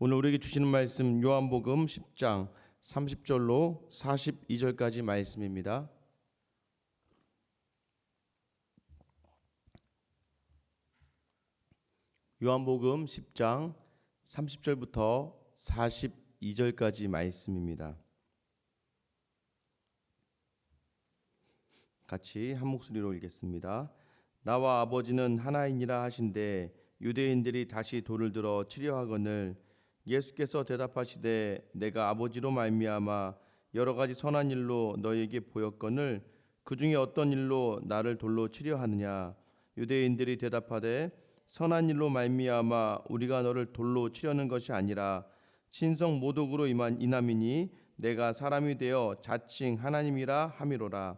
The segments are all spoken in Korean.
오늘 우리에게 주시는 말씀 요한복음 10장 30절로 42절까지 말씀입니다. 요한복음 10장 30절부터 42절까지 말씀입니다. 같이 한 목소리로 읽겠습니다. 나와 아버지는 하나이니라 하신대 유대인들이 다시 돌을 들어 치려하거늘 예수께서 대답하시되 내가 아버지로 말미암아 여러 가지 선한 일로 너희에게 보였거늘 그 중에 어떤 일로 나를 돌로 치려하느냐. 유대인들이 대답하되 선한 일로 말미암아 우리가 너를 돌로 치려는 것이 아니라 신성 모독으로 인함이니 내가 사람이 되어 자칭 하나님이라 함이로라.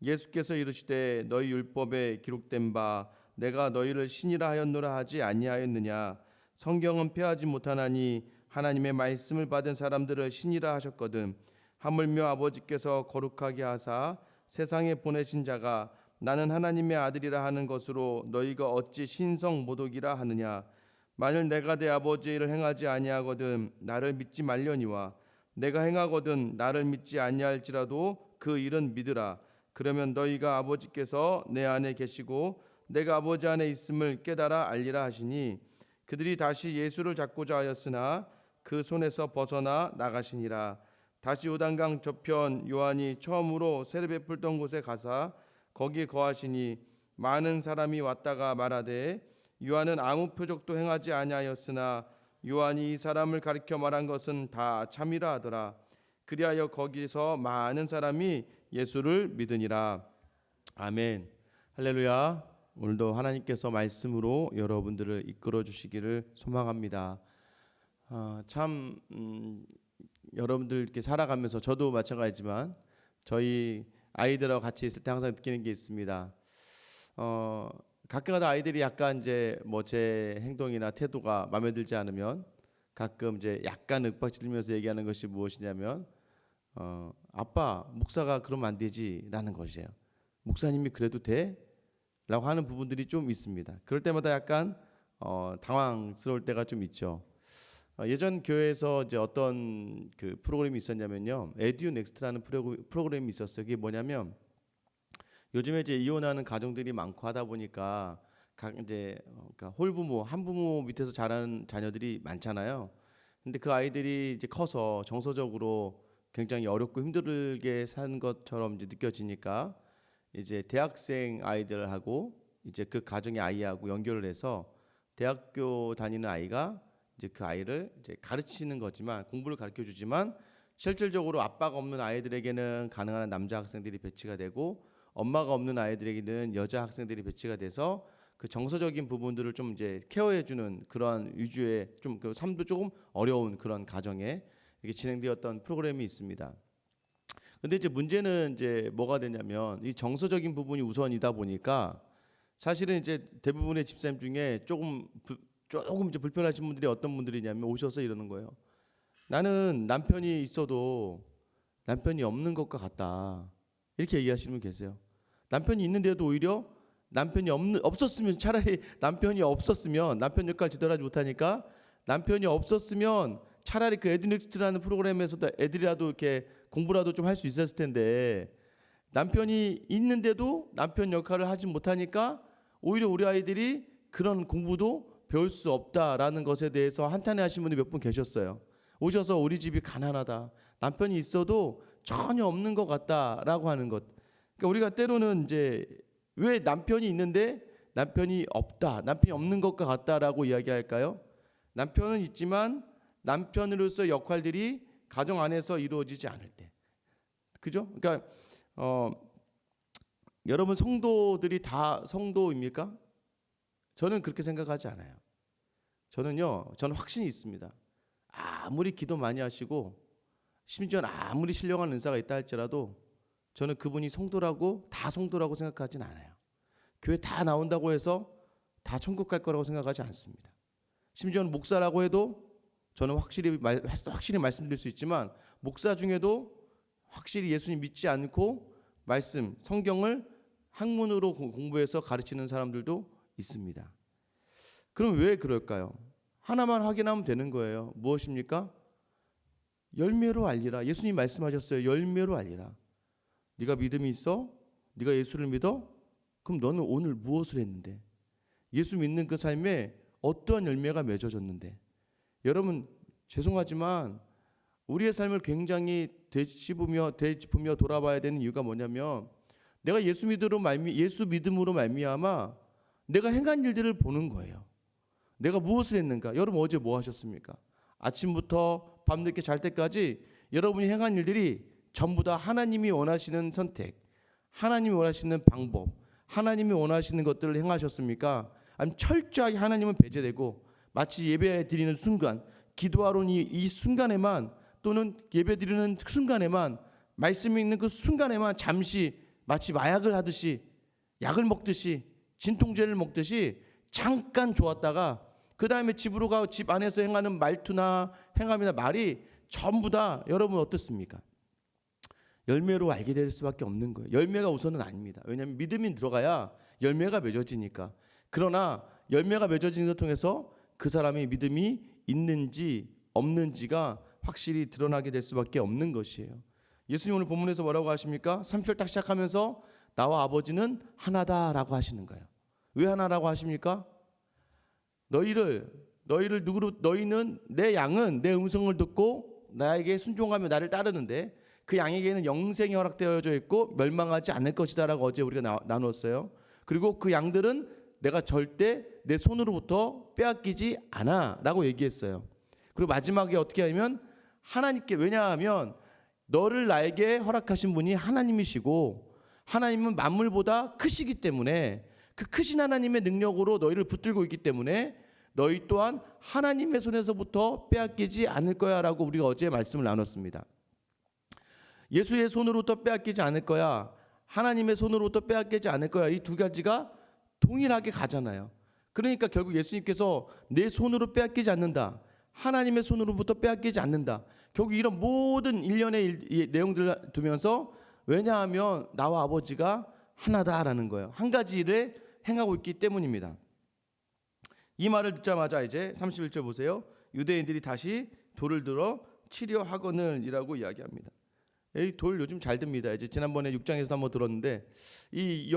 예수께서 이르시되 너희 율법에 기록된 바 내가 너희를 신이라 하였노라 하지 아니하였느냐. 성경은 폐하지 못하나니 하나님의 말씀을 받은 사람들을 신이라 하셨거든. 하물며 아버지께서 거룩하게 하사 세상에 보내신 자가 나는 하나님의 아들이라 하는 것으로 너희가 어찌 신성 모독이라 하느냐. 만일 내가 내 아버지의 일을 행하지 아니하거든 나를 믿지 말려니와 내가 행하거든 나를 믿지 아니할지라도 그 일은 믿으라. 그러면 너희가 아버지께서 내 안에 계시고 내가 아버지 안에 있음을 깨달아 알리라 하시니 그들이 다시 예수를 잡고자 하였으나 그 손에서 벗어나 나가시니라. 다시 요단강 저편 요한이 처음으로 세례 베풀던 곳에 가사 거기에 거하시니 많은 사람이 왔다가 말하되 요한은 아무 표적도 행하지 아니하였으나 요한이 이 사람을 가리켜 말한 것은 다 참이라 하더라. 그리하여 거기서 많은 사람이 예수를 믿으니라. 아멘. 할렐루야. 오늘도 하나님께서 말씀으로 여러분들을 이끌어 주시기를 소망합니다. 여러분들 이렇게 살아가면서 저도 마찬가지지만 저희 아이들하고 같이 있을 때 항상 느끼는 게 있습니다. 가끔가다 아이들이 약간 이제 제 행동이나 태도가 마음에 들지 않으면 가끔 이제 약간 윽박지르면서 얘기하는 것이 무엇이냐면 아빠 목사가 그러면 안 되지라는 것이에요. 목사님이 그래도 돼? 라고 하는 부분들이 좀 있습니다. 그럴 때마다 약간 당황스러울 때가 좀 있죠. 예전 교회에서 이제 어떤 그 프로그램이 있었냐면요, 에듀 넥스트라는 프로그램이 있었어요. 그게 뭐냐면 요즘에 이제 이혼하는 가정들이 많고 하다 보니까 그러니까 홀부모, 한부모 밑에서 자라는 자녀들이 많잖아요. 근데 그 아이들이 이제 커서 정서적으로 굉장히 어렵고 힘들게 사는 것처럼 이제 느껴지니까 이제 대학생 아이들하고 이제 그 가정의 아이하고 연결을 해서 대학교 다니는 아이가 이제 그 아이를 이제 가르치는 거지만 공부를 가르쳐 주지만 실질적으로 아빠가 없는 아이들에게는 가능한 남자 학생들이 배치가 되고 엄마가 없는 아이들에게는 여자 학생들이 배치가 돼서 그 정서적인 부분들을 좀 이제 케어해 주는 그러한 위주의 좀 그 삶도 조금 어려운 그런 가정에 이렇게 진행되었던 프로그램이 있습니다. 근데 이제 문제는 이제 뭐가 되냐면 이 정서적인 부분이 우선이다 보니까 사실은 이제 대부분의 집사님 중에 조금 이제 불편하신 분들이 어떤 분들이냐면 오셔서 이러는 거예요. 나는 남편이 있어도 남편이 없는 것과 같다. 이렇게 얘기하시는 분 계세요. 남편이 있는데도 오히려 없었으면 차라리 남편이 없었으면 남편 역할 제대로 하지 못하니까 남편이 없었으면 차라리 그 에듀넥스트라는 프로그램에서도 애들이라도 이렇게 공부라도 좀 할 수 있었을 텐데 남편이 있는데도 남편 역할을 하지 못하니까 오히려 우리 아이들이 그런 공부도 배울 수 없다라는 것에 대해서 한탄해 하신 분이 몇 분 계셨어요. 오셔서 우리 집이 가난하다. 남편이 있어도 전혀 없는 것 같다라고 하는 것. 그러니까 우리가 때로는 이제 왜 남편이 있는데 남편이 없다, 남편이 없는 것과 같다라고 이야기할까요? 남편은 있지만 남편으로서 역할들이 가정 안에서 이루어지지 않을 때, 그죠? 그러니까 여러분 성도들이 다 성도입니까? 저는 그렇게 생각하지 않아요. 저는 확신이 있습니다. 아무리 기도 많이 하시고 심지어는 아무리 신령한 은사가 있다 할지라도 저는 그분이 다 성도라고 생각하진 않아요. 교회 다 나온다고 해서 다 천국 갈 거라고 생각하지 않습니다. 심지어는 목사라고 해도 저는 확실히 말씀드릴 수 있지만 목사 중에도 확실히 예수님 믿지 않고 성경을 학문으로 공부해서 가르치는 사람들도 있습니다. 그럼 왜 그럴까요? 하나만 확인하면 되는 거예요. 무엇입니까? 열매로 알리라. 예수님 말씀하셨어요. 열매로 알리라. 네가 믿음이 있어? 네가 예수를 믿어? 그럼 너는 오늘 무엇을 했는데? 예수 믿는 그 삶에 어떠한 열매가 맺어졌는데? 여러분 죄송하지만 우리의 삶을 굉장히 되짚으며 돌아봐야 되는 이유가 뭐냐면 내가 예수 믿음으로 말미암아 내가 행한 일들을 보는 거예요. 내가 무엇을 했는가? 여러분 어제 뭐 하셨습니까? 아침부터 밤늦게 잘 때까지 여러분이 행한 일들이 전부 다 하나님이 원하시는 선택, 하나님이 원하시는 방법, 하나님이 원하시는 것들을 행하셨습니까? 아니면 철저하게 하나님은 배제되고 마치 예배 드리는 순간, 기도하러 이 순간에만 또는 예배 드리는 순간에만 말씀 읽는 그 순간에만 잠시 마치 마약을 하듯이 약을 먹듯이 진통제를 먹듯이 잠깐 좋았다가 그 다음에 집으로 가고 집 안에서 행하는 말투나 행함이나 말이 전부 다 여러분 어떻습니까? 열매로 알게 될 수밖에 없는 거예요. 열매가 우선은 아닙니다. 왜냐하면 믿음이 들어가야 열매가 맺어지니까. 그러나 열매가 맺어지는 것을 통해서 그 사람의 믿음이 있는지 없는지가 확실히 드러나게 될 수밖에 없는 것이에요. 예수님 오늘 본문에서 뭐라고 하십니까? 3절 딱 시작하면서 나와 아버지는 하나다라고 하시는 거예요. 왜 하나라고 하십니까? 너희는 내 양은 내 음성을 듣고 나에게 순종하며 나를 따르는데 그 양에게는 영생이 허락되어져 있고 멸망하지 않을 것이다라고 어제 우리가 나누었어요. 그리고 그 양들은 내가 절대 내 손으로부터 빼앗기지 않아라고 얘기했어요. 그리고 마지막에 어떻게 하면 하나님께, 왜냐하면 너를 나에게 허락하신 분이 하나님이시고 하나님은 만물보다 크시기 때문에 그 크신 하나님의 능력으로 너희를 붙들고 있기 때문에 너희 또한 하나님의 손에서부터 빼앗기지 않을 거야 라고 우리가 어제 말씀을 나눴습니다. 예수의 손으로부터 빼앗기지 않을 거야, 하나님의 손으로부터 빼앗기지 않을 거야, 이 두 가지가 동일하게 가잖아요. 그러니까 결국 예수님께서 내 손으로 빼앗기지 않는다, 하나님의 손으로부터 빼앗기지 않는다, 결국 이런 모든 일련의 내용들을 두면서 왜냐하면 나와 아버지가 하나다라는 거예요. 한 가지 일을 행하고 있기 때문입니다. 이 말을 듣자마자 이제 31절 보세요. 유대인들이 다시 돌을 들어 치려 하거늘 이라고 이야기합니다. 이 돌 요즘 잘 듭니다. 이제 지난번에 6장에서도 한번 들었는데 이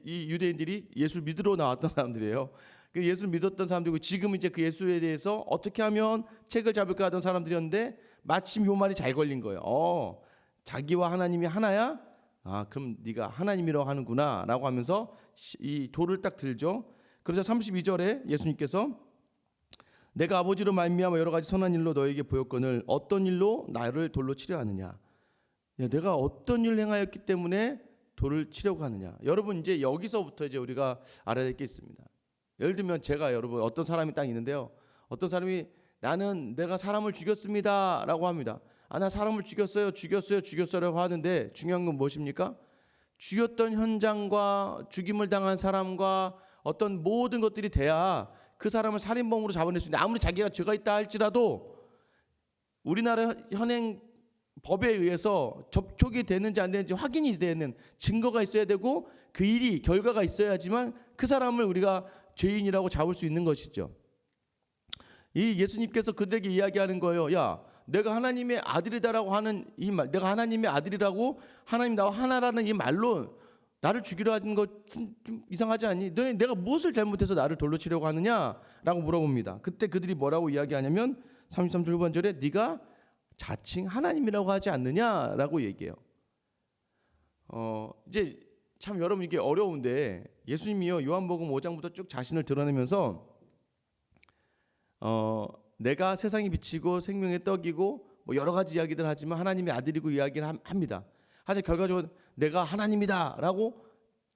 유대인들이 예수 믿으러 나왔던 사람들이에요. 그 예수를 믿었던 사람들이고 지금 이제 그 예수에 대해서 어떻게 하면 책을 잡을까 하던 사람들이었는데 마침 요 말이 잘 걸린 거예요. 자기와 하나님이 하나야? 아, 그럼 네가 하나님이라고 하는구나 라고 하면서 이 돌을 딱 들죠. 그래서 32절에 예수님께서 내가 아버지로 말미암아 여러 가지 선한 일로 너에게 보였거늘 어떤 일로 나를 돌로 치려 하느냐. 내가 어떤 일을 행하였기 때문에 돌을 치려고 하느냐. 여러분 이제 여기서부터 이제 우리가 알아야 될 게 있습니다. 예를 들면 제가 여러분 어떤 사람이 딱 있는데요. 어떤 사람이 내가 사람을 죽였습니다 라고 합니다. 나 사람을 죽였어요라고 하는데 중요한 건 무엇입니까? 죽였던 현장과 죽임을 당한 사람과 어떤 모든 것들이 돼야 그 사람을 살인범으로 잡아낼 수 있는데, 아무리 자기가 죄가 있다 할지라도 우리나라 현행 법에 의해서 접촉이 되는지 안 되는지 확인이 되는 증거가 있어야 되고 그 일이 결과가 있어야지만 그 사람을 우리가 죄인이라고 잡을 수 있는 것이죠. 이 예수님께서 그들에게 이야기하는 거예요. 야, 내가 하나님의 아들이다라고 하는 이 말, 내가 하나님의 아들이라고 하나님 나와 하나라는 이 말로 나를 죽이려 하는 것 좀 이상하지 않니? 너네 내가 무엇을 잘못해서 나를 돌로 치려고 하느냐라고 물어봅니다. 그때 그들이 뭐라고 이야기하냐면 33절 후반절에 네가 자칭 하나님이라고 하지 않느냐라고 얘기해요. 이제 참 여러분 이게 어려운데 예수님이요 요한복음 5장부터 쭉 자신을 드러내면서 내가 세상이 빛이고 생명의 떡이고 뭐 여러 가지 이야기들 하지만 하나님의 아들이고 이야기를 합니다. 하지만 결과적으로 내가 하나님이다라고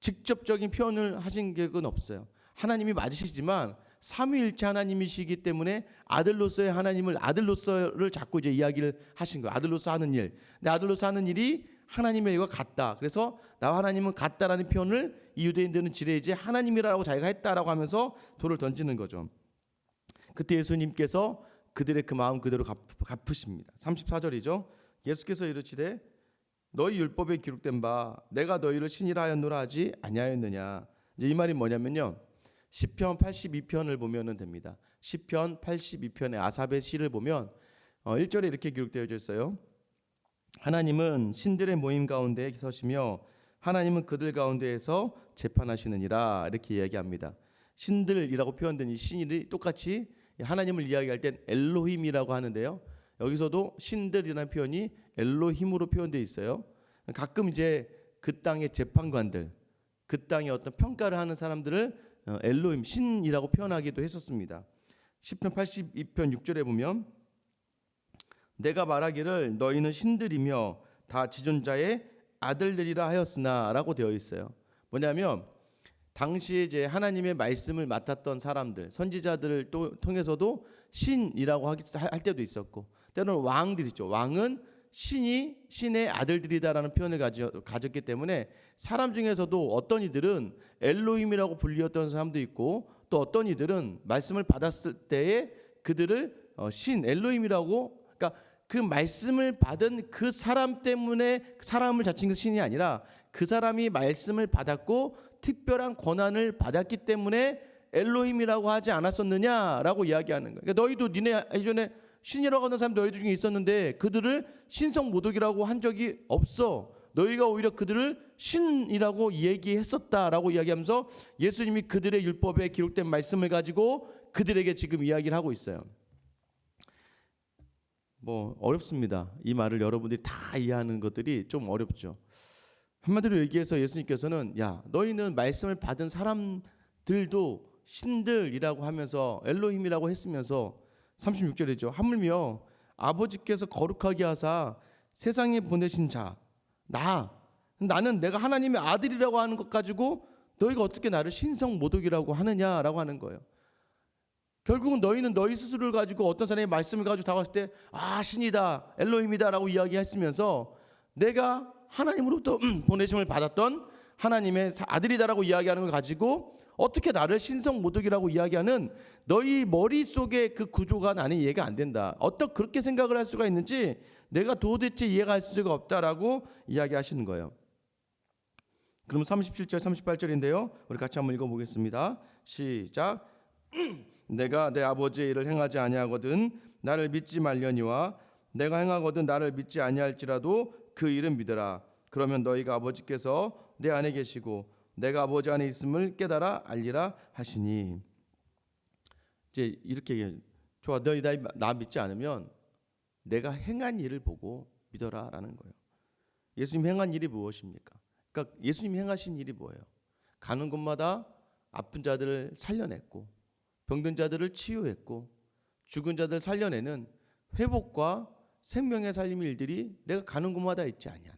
직접적인 표현을 하신 적은 없어요. 하나님이 맞으시지만 삼위일체 하나님이시기 때문에 아들로서의 하나님을 아들로서를 자꾸 이제 이야기를 하신 거예요. 아들로서 하는 일. 내 아들로서 하는 일이 하나님의 일과 같다. 그래서 나와 하나님은 같다라는 표현을 이 유대인들은 지레 이제 하나님이라고 자기가 했다라고 하면서 돌을 던지는 거죠. 그때 예수님께서 그들의 그 마음 그대로 갚으십니다. 34절이죠. 예수께서 이르시되 너희 율법에 기록된 바 내가 너희를 신이라 하였노라 하지 아니하였느냐. 이제 이 말이 뭐냐면요. 시편 82편을 보면은 됩니다. 시편 82편의 아삽의 시를 보면 1절에 이렇게 기록되어 있어요. 하나님은 신들의 모임 가운데 서시며 하나님은 그들 가운데에서 재판하시느니라 이렇게 이야기합니다. 신들이라고 표현된 이 신이 똑같이 하나님을 이야기할 땐 엘로힘이라고 하는데요. 여기서도 신들이라는 표현이 엘로힘으로 표현되어 있어요. 가끔 이제 그 땅의 재판관들, 그 땅의 어떤 평가를 하는 사람들을 엘로힘, 신이라고 표현하기도 했었습니다. 시편 82편 6절에 보면 내가 말하기를 너희는 신들이며 다 지존자의 아들들이라 하였으나 라고 되어 있어요. 뭐냐면 당시에 이제 하나님의 말씀을 맡았던 사람들, 선지자들을 또 통해서도 신이라고 할 때도 있었고, 때로는 왕들 있죠. 왕은 신의 아들들이다라는 표현을 가졌기 때문에 사람 중에서도 어떤 이들은 엘로힘이라고 불리었던 사람도 있고, 또 어떤 이들은 말씀을 받았을 때에 그들을 엘로힘이라고, 그러니까 그 말씀을 받은 그 사람 때문에 사람을 자칭 신이 아니라 그 사람이 말씀을 받았고 특별한 권한을 받았기 때문에 엘로힘이라고 하지 않았었느냐라고 이야기하는 거예요. 그러니까 너희도 니네 이전에 신이라고 하는 사람 너희들 중에 있었는데 그들을 신성 모독이라고 한 적이 없어. 너희가 오히려 그들을 신이라고 얘기했었다라고 이야기하면서 예수님이 그들의 율법에 기록된 말씀을 가지고 그들에게 지금 이야기를 하고 있어요. 뭐 어렵습니다. 이 말을 여러분들이 다 이해하는 것들이 좀 어렵죠. 한마디로 얘기해서 예수님께서는 야, 너희는 말씀을 받은 사람들도 신들이라고 하면서 엘로힘이라고 했으면서 36절이죠. 하물며 아버지께서 거룩하게 하사 세상에 보내신 자 나는 내가 하나님의 아들이라고 하는 것 가지고 너희가 어떻게 나를 신성 모독이라고 하느냐라고 하는 거예요. 결국은 너희는 너희 스스로를 가지고 어떤 사람이 말씀을 가지고 다가왔을 때 신이다 엘로힘이다라고 이야기했으면서 내가 하나님으로부터 보내심을 받았던 하나님의 아들이다라고 이야기하는 걸 가지고 어떻게 나를 신성 모독이라고 이야기하는 너희 머릿속의 그 구조가 나는 이해가 안 된다. 어떻게 그렇게 생각을 할 수가 있는지 내가 도대체 이해가 할 수가 없다라고 이야기하시는 거예요. 그럼 37절 38절인데요. 우리 같이 한번 읽어보겠습니다. 시작. 내가 내 아버지의 일을 행하지 아니하거든 나를 믿지 말려니와 내가 행하거든 나를 믿지 아니할지라도 그 일은 믿으라. 그러면 너희가 아버지께서 내 안에 계시고 내가 아버지 안에 있음을 깨달아 알리라 하시니. 이제 이렇게 얘기해요. 좋아, 너희 나 믿지 않으면 내가 행한 일을 보고 믿어라라는 거예요. 예수님 행한 일이 무엇입니까? 그러니까 예수님이 행하신 일이 뭐예요? 가는 곳마다 아픈 자들을 살려냈고 병든 자들을 치유했고 죽은 자들 살려내는 회복과 생명의 살림 일들이 내가 가는 곳마다 있지 아니한.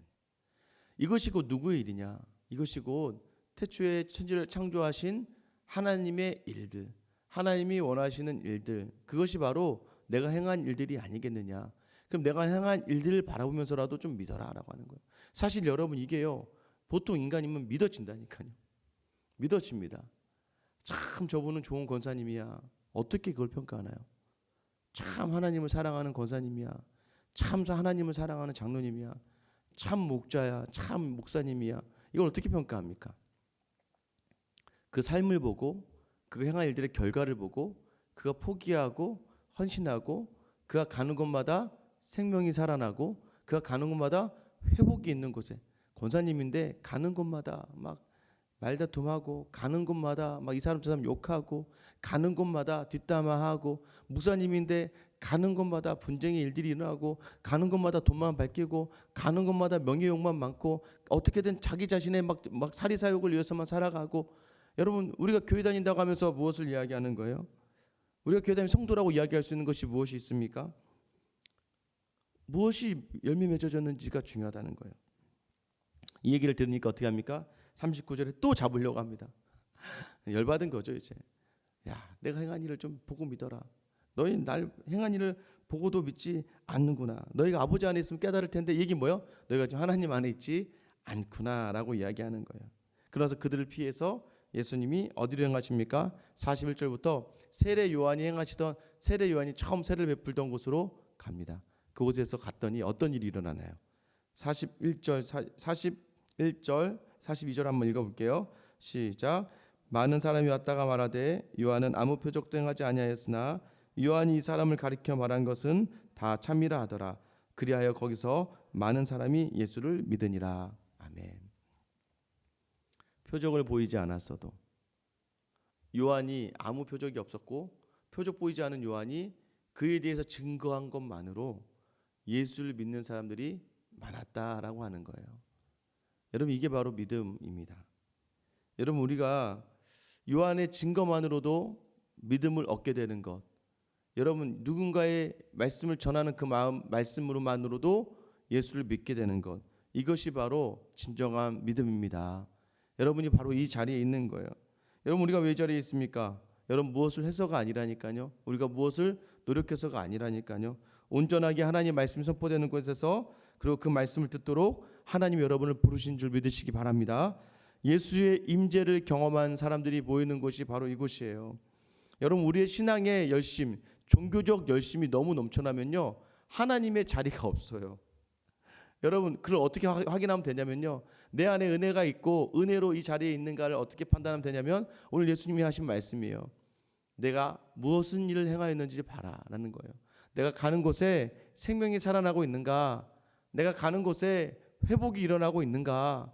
이것이 곧 누구의 일이냐? 이것이 곧 태초에 천지를 창조하신 하나님의 일들, 하나님이 원하시는 일들, 그것이 바로 내가 행한 일들이 아니겠느냐. 그럼 내가 행한 일들을 바라보면서라도 좀 믿어라라고 하는 거예요. 사실 여러분 이게요, 보통 인간이면 믿어진다니까요. 믿어집니다. 참 저분은 좋은 권사님이야. 어떻게 그걸 평가하나요? 참 하나님을 사랑하는 권사님이야. 참 하나님을 사랑하는 장로님이야. 참 목자야. 참 목사님이야. 이걸 어떻게 평가합니까? 그 삶을 보고 그 행한 일들의 결과를 보고 그가 포기하고 헌신하고 그가 가는 곳마다 생명이 살아나고 그가 가는 곳마다 회복이 있는 곳에 권사님인데 가는 곳마다 막 말다툼하고 가는 곳마다 막 이 사람 저 사람 욕하고 가는 곳마다 뒷담화하고 목사님인데 가는 곳마다 분쟁의 일들이 일어나고 가는 곳마다 돈만 밝히고 가는 곳마다 명예욕만 많고 어떻게든 자기 자신의 막 사리사욕을 위해서만 살아가고. 여러분 우리가 교회 다닌다고 하면서 무엇을 이야기하는 거예요? 우리가 교회 다니는 성도라고 이야기할 수 있는 것이 무엇이 있습니까? 무엇이 열매 맺어졌는지가 중요하다는 거예요. 이 얘기를 들으니까 어떻게 합니까? 39절에 또 잡으려고 합니다. 열받은 거죠 이제. 야, 내가 행한 일을 좀 보고 믿어라. 너희 날 행한 일을 보고도 믿지 않는구나. 너희가 아버지 안에 있으면 깨달을 텐데 얘기 뭐요? 너희가 지금 하나님 안에 있지 않구나라고 이야기하는 거예요. 그래서 그들을 피해서 예수님이 어디로 행하십니까? 41절부터 세례 요한이 행하시던 세례 요한이 처음 세례를 베풀던 곳으로 갑니다. 그곳에서 갔더니 어떤 일이 일어나나요? 41절 42절 한번 읽어볼게요. 시작. 많은 사람이 왔다가 말하되 요한은 아무 표적도 행하지 아니하였으나 요한이 이 사람을 가리켜 말한 것은 다 참이라 하더라. 그리하여 거기서 많은 사람이 예수를 믿으니라. 아멘. 표적을 보이지 않았어도, 요한이 아무 표적이 없었고 표적 보이지 않은 요한이 그에 대해서 증거한 것만으로 예수를 믿는 사람들이 많았다라고 하는 거예요. 여러분, 이게 바로 믿음입니다. 여러분, 우리가 요한의 증거만으로도 믿음을 얻게 되는 것, 여러분 누군가의 말씀을 전하는 그 말씀으로만으로도 예수를 믿게 되는 것, 이것이 바로 진정한 믿음입니다. 여러분이 바로 이 자리에 있는 거예요. 여러분, 우리가 왜 이 자리에 있습니까? 여러분, 무엇을 해서가 아니라니까요. 우리가 무엇을 노력해서가 아니라니까요. 온전하게 하나님의 말씀이 선포되는 곳에서, 그리고 그 말씀을 듣도록 하나님이 여러분을 부르신 줄 믿으시기 바랍니다. 예수의 임재를 경험한 사람들이 모이는 곳이 바로 이곳이에요. 여러분, 우리의 신앙의 열심, 종교적 열심이 너무 넘쳐나면요, 하나님의 자리가 없어요. 여러분, 그걸 어떻게 확인하면 되냐면요, 내 안에 은혜가 있고 은혜로 이 자리에 있는가를 어떻게 판단하면 되냐면, 오늘 예수님이 하신 말씀이에요. 내가 무엇은 일을 행하였는지 봐라라는 거예요. 내가 가는 곳에 생명이 살아나고 있는가, 내가 가는 곳에 회복이 일어나고 있는가,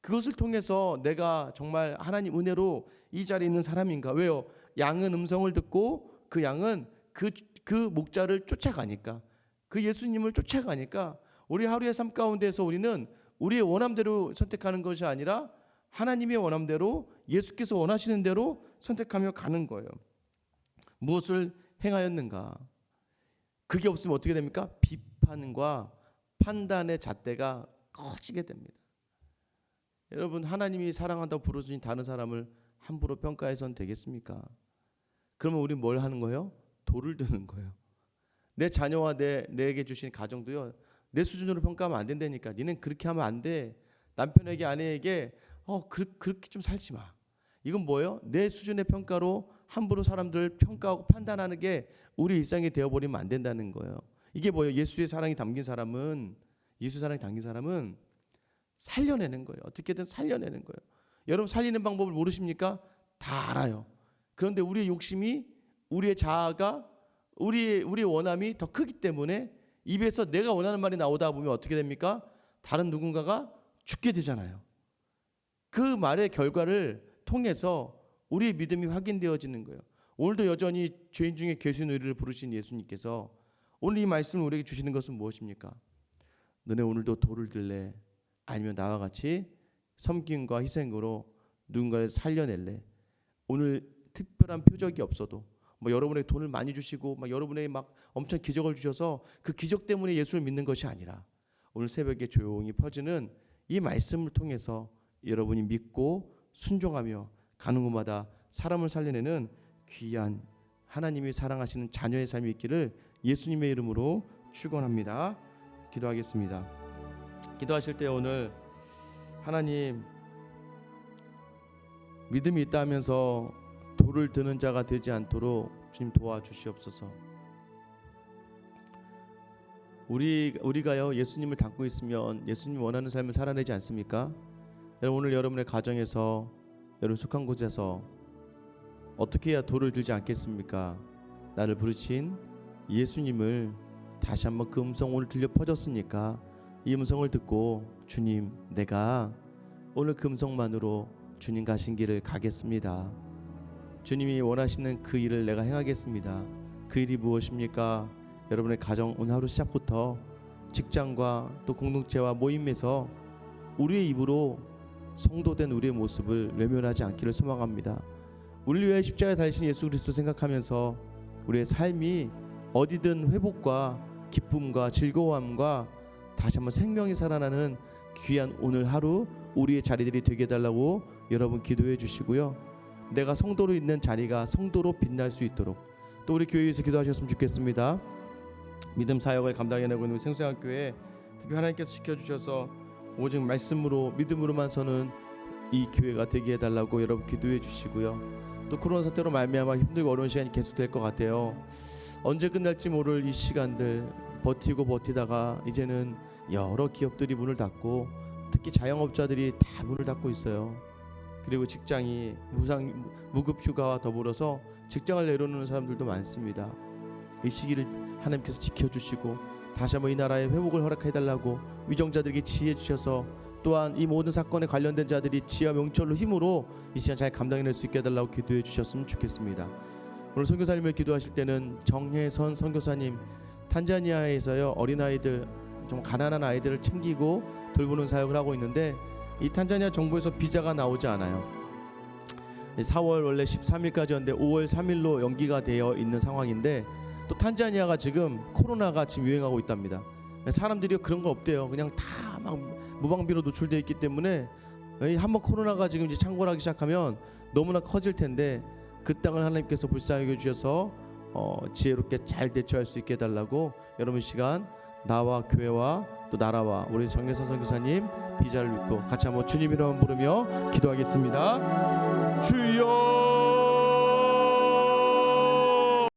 그것을 통해서 내가 정말 하나님 은혜로 이 자리에 있는 사람인가. 왜요? 양은 음성을 듣고 그 양은 그 목자를 쫓아가니까, 그 예수님을 쫓아가니까, 우리 하루의 삶 가운데서 우리는 우리의 원함대로 선택하는 것이 아니라 하나님의 원함대로, 예수께서 원하시는 대로 선택하며 가는 거예요. 무엇을 행하였는가? 그게 없으면 어떻게 됩니까? 비판과 판단의 잣대가 커지게 됩니다. 여러분, 하나님이 사랑한다고 부르신 다른 사람을 함부로 평가해서는 되겠습니까? 그러면 우리 뭘 하는 거예요? 돌을 드는 거예요. 내 자녀와 내게 주신 가정도요, 내 수준으로 평가하면 안 된다니까. 니는 그렇게 하면 안 돼. 남편에게, 아내에게 그렇게 좀 살지 마. 이건 뭐예요? 내 수준의 평가로 함부로 사람들을 평가하고 판단하는 게 우리 일상이 되어버리면 안 된다는 거예요. 이게 뭐예요? 예수의 사랑이 담긴 사람은 살려내는 거예요. 어떻게든 살려내는 거예요. 여러분, 살리는 방법을 모르십니까? 다 알아요. 그런데 우리의 욕심이, 우리의 자아가, 우리의 원함이 더 크기 때문에 입에서 내가 원하는 말이 나오다 보면 어떻게 됩니까? 다른 누군가가 죽게 되잖아요. 그 말의 결과를 통해서 우리의 믿음이 확인되어지는 거예요. 오늘도 여전히 죄인 중에 괴수인 우리를 부르신 예수님께서 오늘 이 말씀을 우리에게 주시는 것은 무엇입니까? 너네 오늘도 돌을 들래? 아니면 나와 같이 섬김과 희생으로 누군가를 살려낼래? 오늘 특별한 표적이 없어도, 여러분에게 돈을 많이 주시고 여러분에게 엄청 기적을 주셔서 그 기적 때문에 예수를 믿는 것이 아니라, 오늘 새벽에 조용히 퍼지는 이 말씀을 통해서 여러분이 믿고 순종하며 가는 곳마다 사람을 살려내는 귀한 하나님이 사랑하시는 자녀의 삶이 있기를 예수님의 이름으로 축원합니다. 기도하겠습니다. 기도하실 때 오늘 하나님, 믿음이 있다 하면서 돌을 드는 자가 되지 않도록 주님 도와주시옵소서. 우리가요, 예수님을 닮고 있으면 예수님 원하는 삶을 살아내지 않습니까? 여러분, 오늘 여러분의 가정에서, 여러분 속한 곳에서 어떻게 해야 돌을 들지 않겠습니까? 나를 부르신 예수님을 다시 한번 그 음성 오늘 들려 퍼졌으니까 이 음성을 듣고, 주님, 내가 오늘 그 음성만으로 주님 가신 길을 가겠습니다. 주님이 원하시는 그 일을 내가 행하겠습니다. 그 일이 무엇입니까? 여러분의 가정, 오늘 하루 시작부터 직장과 또 공동체와 모임에서 우리의 입으로 성도된 우리의 모습을 외면하지 않기를 소망합니다. 우리를 위해 십자가에 달리신 예수 그리스도 생각하면서 우리의 삶이 어디든 회복과 기쁨과 즐거움과 다시 한번 생명이 살아나는 귀한 오늘 하루 우리의 자리들이 되게 해달라고 여러분 기도해 주시고요. 내가 성도로 있는 자리가 성도로 빛날 수 있도록 또 우리 교회에서 기도하셨으면 좋겠습니다. 믿음 사역을 감당해내고 있는 생수양교회, 특히 하나님께서 지켜주셔서 오직 말씀으로 믿음으로만 서는 이 교회가 되게 해달라고 여러분 기도해 주시고요. 또 코로나 사태로 말미암아 힘들고 어려운 시간이 계속될 것 같아요. 언제 끝날지 모를 이 시간들 버티다가 이제는 여러 기업들이 문을 닫고, 특히 자영업자들이 다 문을 닫고 있어요. 그리고 직장이 무급 휴가와 더불어서 직장을 내려놓는 사람들도 많습니다. 이 시기를 하나님께서 지켜주시고 다시 한번 이 나라의 회복을 허락해달라고 위정자들에게 지혜 주셔서 또한 이 모든 사건에 관련된 자들이 지혜와 명철로 힘으로 이 시간 잘 감당해낼 수 있게 해달라고 기도해 주셨으면 좋겠습니다. 오늘 선교사님을 기도하실 때는 정혜선 선교사님 탄자니아에서요 어린아이들 좀 가난한 아이들을 챙기고 돌보는 사역을 하고 있는데 이 탄자니아 정부에서 비자가 나오지 않아요. 4월 원래 13일까지였는데 5월 3일로 연기가 되어 있는 상황인데 또 탄자니아가 지금 코로나가 지금 유행하고 있답니다. 사람들이 그런 거 없대요. 그냥 다 막 무방비로 노출되어 있기 때문에 한번 코로나가 지금 이제 창궐하기 시작하면 너무나 커질 텐데 그 땅을 하나님께서 불쌍히 주셔서 지혜롭게 잘 대처할 수 있게 해달라고 여러분 시간 나와 교회와 또 나라와 우리 정혜선 선교사님 비자를 믿고 같이 한번 주님 이름 부르며 기도하겠습니다. 주여